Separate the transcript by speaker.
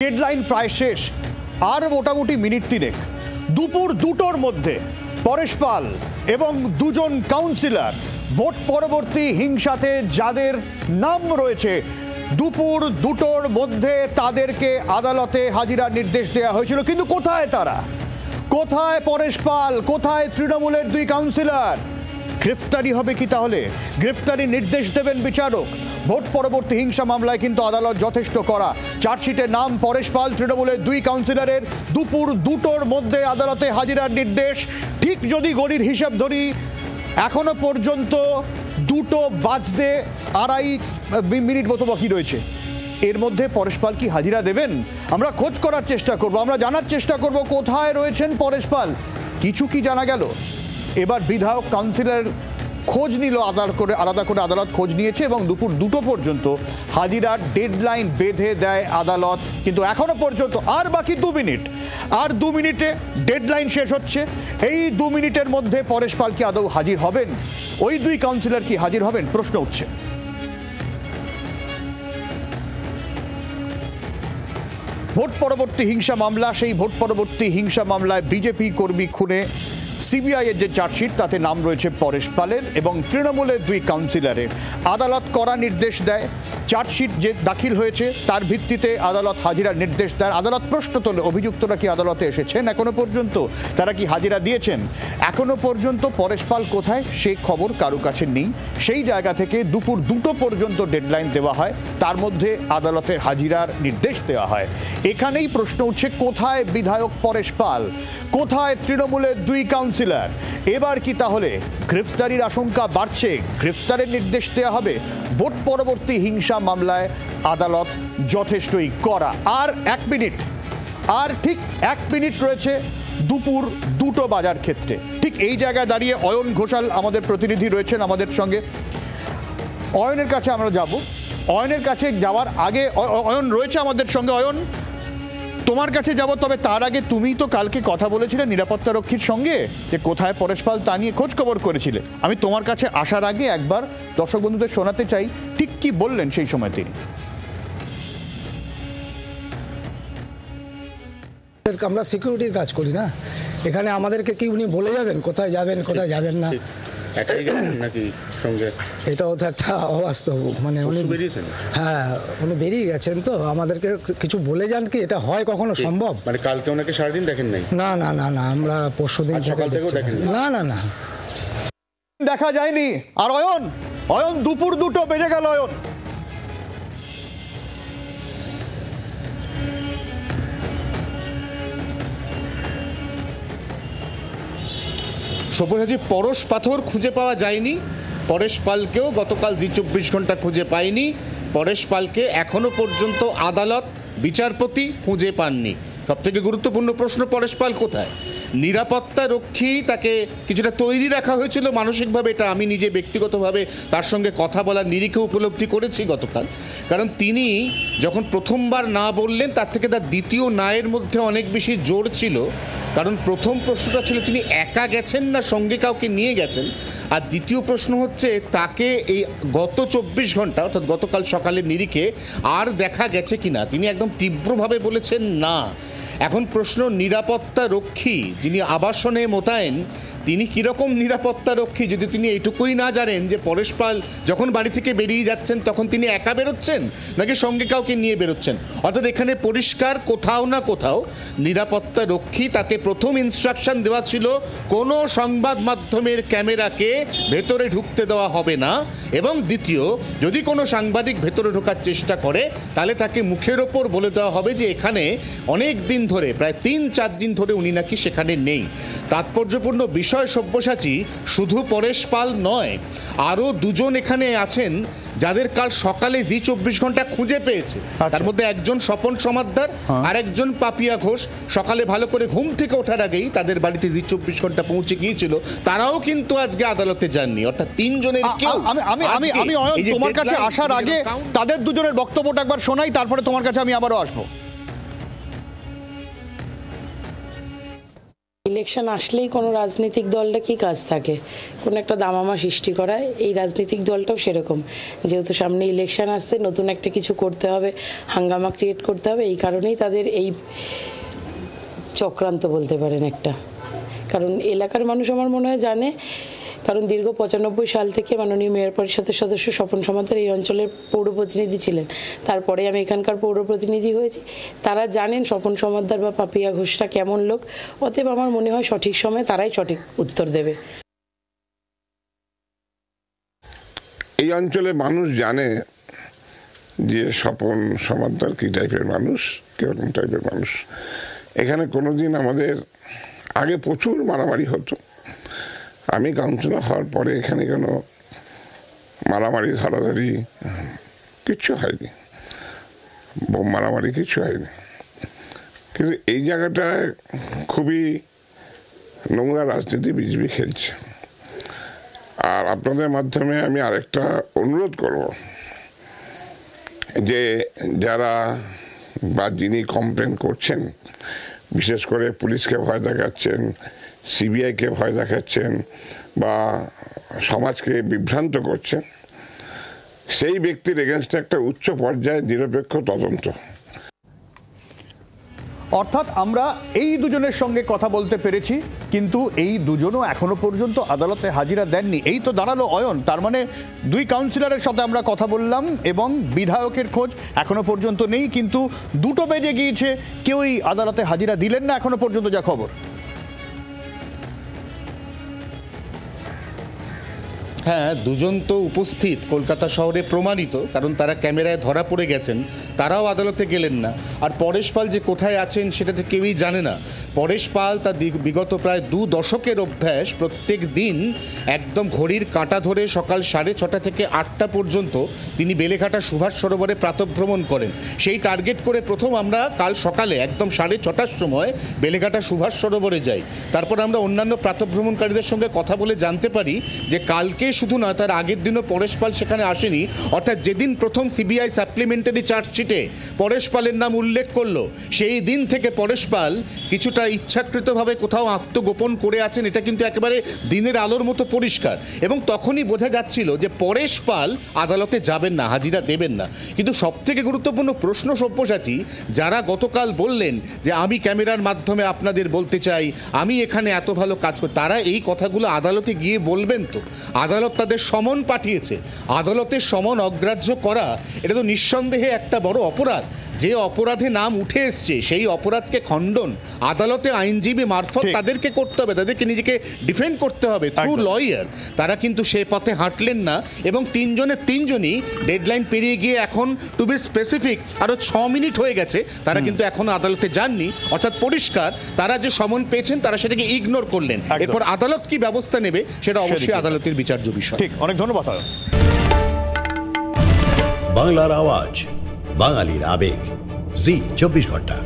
Speaker 1: Deadline প্রায় শেষ, আর মোটামুটি মিনিট 3 দুপুর 2টোর মধ্যে পরেশ পাল এবং দুজন কাউন্সিলর ভোট পরবর্তী হিংসাতে যাদের নাম রয়েছে দুপুর 2টোর মধ্যে তাদেরকে আদালতে হাজিরার নির্দেশ দেওয়া হয়েছিল। কিন্তু কোথায় তারা? কোথায় পরেশ পাল? কোথায় তৃণমূলের 2 কাউন্সিলর? গ্রেফতারি হবে কি তাহলে? গ্রেফতারির নির্দেশ দেবেন বিচারক? ভোট পরবর্তী হিংসা মামলায় কিন্তু আদালত যথেষ্ট করা। চার্জশিটের নাম পরেশ পাল, তৃণমূলের 2 কাউন্সিলরের দুপুর 2টোর মধ্যে আদালতে হাজিরার নির্দেশ। ঠিক যদি গড়ির হিসাব ধরি, এখনো পর্যন্ত 2টো বাজতে 2.5 মিনিট মতো বাকি রয়েছে। এর মধ্যে পরেশ পাল কি হাজিরা দেবেন? আমরা খোঁজ করার চেষ্টা করব, আমরা জানার চেষ্টা করব কোথায় রয়েছেন পরেশ পাল। কিছু কি জানা গেল? এবার বিধায়ক কাউন্সিলর খোঁজ নিল, আলাদা করে আদালত খোঁজ নিয়েছে এবং দুপুর 2টো পর্যন্ত হাজিরার ডেডলাইন বেঁধে দেয় আদালত। কিন্তু এখনো পর্যন্ত আর বাকি 2 মিনিট, আর 2 মিনিটে ডেডলাইন শেষ হচ্ছে। এই 2 মিনিটের মধ্যে পরেশ পাল কি আদৌ হাজির হবেন? ওই 2 কাউন্সিলর কি হাজির হবেন? প্রশ্ন উঠছে। ভোট পরবর্তী হিংসা মামলা, সেই ভোট পরবর্তী হিংসা মামলায় বিজেপি কর্মী খুনে সিবিআই এর যে চার্জশিট তাতে নাম রয়েছে পরেশ পালের এবং তৃণমূলের 2 কাউন্সিলরের। আদালত করা নির্দেশ দেয়। চার্জশিট যে দাখিল হয়েছে তার ভিত্তিতে আদালত হাজিরার নির্দেশ দেয়। আদালত প্রশ্ন তোলে, অভিযুক্তরা কি আদালতে এসেছেন এখনো পর্যন্ত? তারা কি হাজিরা দিয়েছেন? এখনো পর্যন্ত পরেশ পাল কোথায় সেই খবর কারো কাছে নেই। সেই জায়গা থেকে দুপুর 2টো পর্যন্ত ডেডলাইন দেওয়া হয়, তার মধ্যে আদালতের হাজিরার নির্দেশ দেওয়া হয়। এখানেই প্রশ্ন উঠছে, কোথায় বিধায়ক পরেশ পাল? কোথায় তৃণমূলের 2 কাউন্সিলর? এবার কি তাহলে গ্রেফতারির আশঙ্কা বাড়ছে? গ্রেফতারের নির্দেশ দেওয়া হবে? ভোট পরবর্তী হিংসা মামলায় আদালত যথেষ্টই করা। আর 1 মিনিট, আর ঠিক 1 মিনিট রয়েছে দুপুর 2টো বাজার ক্ষেত্রে। ঠিক এই জায়গায় দাঁড়িয়ে অয়ন ঘোষাল আমাদের প্রতিনিধি রয়েছেন আমাদের সঙ্গে। অয়নের কাছে আমরা যাব। অয়নের কাছে যাওয়ার আগে, অয়ন রয়েছে আমাদের সঙ্গে। অয়ন, তোমার কাছে যাব, তবে তার আগে তুমি তো কালকে কথা বলেছিলে নিরাপত্তারক্ষীর সঙ্গে যে কোথায় পরেশ পাল তা নিয়ে খোঁজ খবর করেছিলে। আমি তোমার কাছে আসার আগে একবার দর্শক বন্ধুদের শোনাতে চাই ঠিক কি বললেন সেই সময় তিনি।
Speaker 2: আমরা সিকিউরিটির কাজ করি না, এখানে আমাদেরকে কি উনি বলে যাবেন কোথায় যাবেন কোথায় যাবেন না?
Speaker 3: নাকি সঙ্গে
Speaker 2: এটাও তো একটা অবাস্তব। মানে উনি হ্যাঁ উনি বেরিয়ে গেছেন, তো আমাদেরকে কিছু বলে যান কি? এটা হয় কখনো সম্ভব?
Speaker 3: মানে কালকে ওনাকে সারাদিন দেখেন নাই?
Speaker 2: না না না না, আমরা পরশুদিন
Speaker 3: সকাল থেকেও দেখেন
Speaker 2: না না না
Speaker 1: দেখা যায়নি। আর অয়ন দুপুর 2টো বেজে গেল। অয়ন,
Speaker 3: সব্যসাচী, পরশ পাথর খুঁজে পাওয়া যায়নি। পরেশ পালকেও গতকাল 24 ঘন্টা খুঁজে পায়নি। পরেশ পালকে এখনো পর্যন্ত আদালত, বিচারপতি খুঁজে পাননি। সবথেকে গুরুত্বপূর্ণ প্রশ্ন, পরেশ পাল কোথায়? নিরাপত্তা রক্ষী তাকে কিছুটা তৈরি রাখা হয়েছিল মানসিকভাবে, এটা আমি নিজে ব্যক্তিগতভাবে তার সঙ্গে কথা বলার নিরিখে উপলব্ধি করেছি গতকাল। কারণ তিনি যখন প্রথমবার না বললেন, তার থেকে তার দ্বিতীয় নায়ের মধ্যে অনেক বেশি জোর ছিল। কারণ প্রথম প্রশ্নটা ছিল তিনি একা গেছেন না সঙ্গে কাউকে নিয়ে গেছেন, আর দ্বিতীয় প্রশ্ন হচ্ছে তাকে এই গত 24 ঘন্টা অর্থাৎ গতকাল সকালের নিরিখে আর দেখা গেছে কিনা। তিনি একদম তীব্রভাবে বলেছেন না। এখন প্রশ্ন, নিরাপত্তা রক্ষী যিনি আবাসনে মোতায়েন, তিনি কীরকম নিরাপত্তা রক্ষী যদি তিনি এইটুকুই না জানেন যে পরেশ পাল যখন বাড়ি থেকে বেরিয়ে যাচ্ছেন তখন তিনি একা বেরোচ্ছেন নাকি সঙ্গে কাউকে নিয়ে বেরোচ্ছেন? অর্থাৎ এখানে পরিষ্কার কোথাও না কোথাও নিরাপত্তা রক্ষী, তাকে প্রথম ইনস্ট্রাকশন দেওয়া ছিল কোনো সংবাদ মাধ্যমের ক্যামেরাকে ভেতরে ঢুকতে দেওয়া হবে না, এবং দ্বিতীয়, যদি কোনো সাংবাদিক ভেতরে ঢোকার চেষ্টা করে তাহলে তাকে মুখের ওপর বলে দেওয়া হবে যে এখানে অনেক দিন ধরে, প্রায় 3-4 দিন ধরে উনি নাকি সেখানে নেই। তাৎপর্যপূর্ণ বিষয় সব্যসাচী, শুধু পরেশ পাল নয়, আরও 2জন এখানে আছেন যাদের কাল সকালে জি 24 ঘন্টা খুঁজে পেয়েছে। তার মধ্যে একজন স্বপন সমাদ্দার আর একজন পাপিয়া ঘোষ সকালে ভালো করে ঘুম থেকে ওঠার আগেই তাদের বাড়িতে জি 24 ঘন্টা পৌঁছে গিয়েছিল, তারাও কিন্তু আজকে আদালতে যাননি। অর্থাৎ 3 জনের কেউ।
Speaker 1: আমি তোমার কাছে আসার আগে তাদের 2জনের বক্তব্যটা একবার শোনাই, তারপরে তোমার কাছে আমি আবারও আসবো।
Speaker 4: ইলেকশন আসলেই কোনো রাজনৈতিক দলটা কি কাজ থাকে, কোনো একটা দামামা সৃষ্টি করা। এই রাজনৈতিক দলটাও সেরকম, যেহেতু সামনে ইলেকশন আসছে, নতুন একটা কিছু করতে হবে, হাঙ্গামা ক্রিয়েট করতে হবে, এই কারণেই তাদের এই চক্রান্ত বলতে পারেন একটা। কারণ এলাকার মানুষ আমার মনে হয় জানে, কারণ দীর্ঘ 95 সাল থেকে মাননীয় মেয়র পরিষদের সদস্য স্বপন সমাদ্দার এই অঞ্চলের পৌর প্রতিনিধি ছিলেন, তারপরে আমি এখানকার পৌর প্রতিনিধি হয়েছি। তারা জানেন স্বপন সমাদ্দার বা পাপিয়া ঘোষরা কেমন লোক, অতএব আমার মনে হয় সঠিক সময়ে তারাই সঠিক উত্তর দেবে।
Speaker 5: এই অঞ্চলে মানুষ জানে যে স্বপন সমাদ্দার কী টাইপের মানুষ, কীরকম টাইপের মানুষ। এখানে কোনোদিন আমাদের আগে প্রচুর মারামারি হতো, আমি কাউন্সিলর হওয়ার পরে এখানে কোনো মারামারি ধরাধরি কিচ্ছু হয়নি, বোম মারামারি কিচ্ছু হয়নি। কিন্তু এই জায়গাটায় খুবই নোংরা রাজনীতি বিজেপি খেলছে। আর আপনাদের মাধ্যমে আমি আরেকটা অনুরোধ করব যে যারা বা যিনি কমপ্লেন করছেন, বিশেষ করে পুলিশকে ভয় দেখাচ্ছেন, সিবিআইকে ভয় দেখাচ্ছেন বা সমাজকে বিভ্রান্ত করছেন, সেই ব্যক্তির এগেনস্টে একটা উচ্চ পর্যায়ে নিরপেক্ষ তদন্ত।
Speaker 1: অর্থাৎ আমরা এই দুজনের সঙ্গে কথা বলতে পেরেছি, কিন্তু এই দুজনও এখনো পর্যন্ত আদালতে হাজিরা দেননি। এই তো দাঁড়ালো অয়ন, তার মানে দুই কাউন্সিলরের সাথে আমরা কথা বললাম এবং বিধায়কের খোঁজ এখনো পর্যন্ত নেই, কিন্তু 2টো বেজে গিয়েছে, কেউই আদালতে হাজিরা দিলেন না এখনো পর্যন্ত, যা খবর।
Speaker 3: হ্যাঁ, দুজন তো উপস্থিত কলকাতা শহরে প্রমাণিত, কারণ তারা ক্যামেরায় ধরা পড়ে গেছেন, তারাও আদালতে গেলেন না। আর পরেশ পাল যে কোথায় আছেন সেটা তো কেউই জানে না। পরেশ পাল তার বিগত প্রায় 2 দশকের অভ্যাস, প্রত্যেক দিন একদম ঘড়ির কাঁটা ধরে সকাল 6:30 থেকে 8টা পর্যন্ত তিনি বেলেঘাটা সুভাষ সরোবরে প্রাতঃভ্রমণ করেন। সেই টার্গেট করে প্রথম আমরা কাল সকালে একদম 6:30টার সময় বেলেঘাটা সুভাষ সরোবরে যাই। তারপর আমরা অন্যান্য প্রাতঃভ্রমণকারীদের সঙ্গে কথা বলে জানতে পারি যে কালকে শুধু নয়, তার আগের দিনও পরেশ পাল সেখানে আসেনি। অর্থাৎ যেদিন প্রথম সিবিআই সাপ্লিমেন্টারি চার্জশিটে পরেশ পালের নাম উল্লেখ করলো, সেই দিন থেকে পরেশ পাল কিছুটা ইচ্ছাকৃতভাবে কোথাও আত্মগোপন করে আছেন, এটা কিন্তু একেবারে দিনের আলোর মতো পরিষ্কার। এবং তখনই বোঝা যাচ্ছিল যে পরেশ পাল আদালতে যাবেন না, হাজিরা দেবেন না। কিন্তু সবথেকে গুরুত্বপূর্ণ প্রশ্ন সব্যসাচী যারা গতকাল বললেন যে আমি ক্যামেরার মাধ্যমে আপনাদের বলতে চাই আমি এখানে এত ভালো কাজ করি, তারা এই কথাগুলো আদালতে গিয়ে বলবেন তো। আদালত তাদের সমন পাঠিয়েছে, আদালতের সমন অগ্রাহ্য করা এটা তো নিঃসন্দেহে একটা বড় অপরাধ। যে অপরাধে নাম উঠে এসছে সেই অপরাধকে খণ্ডন আদালতে আইনজীবী মারফত তাদেরকে করতে হবে, তাদেরকে নিজেকে ডিফেন্ড করতে হবে থ্রু লয়ার। তারা কিন্তু সে পথে হাঁটলেন না এবং তিনজনই ডেডলাইন পেরিয়ে গিয়ে এখন টু বি স্পেসিফিক আরও 6 মিনিট হয়ে গেছে, তারা কিন্তু এখনো আদালতে যাননি। অর্থাৎ পরিষ্কার তারা যে সমন পেয়েছেন তারা সেটাকে ইগনোর করলেন। এরপর আদালত কি ব্যবস্থা নেবে সেটা অবশ্যই আদালতের বিচার্য বিষয়।
Speaker 1: ঠিক, অনেক ধন্যবাদ।
Speaker 6: বাংলার আওয়াজ, বাঙালির আবেগ, জি 24 ঘন্টা।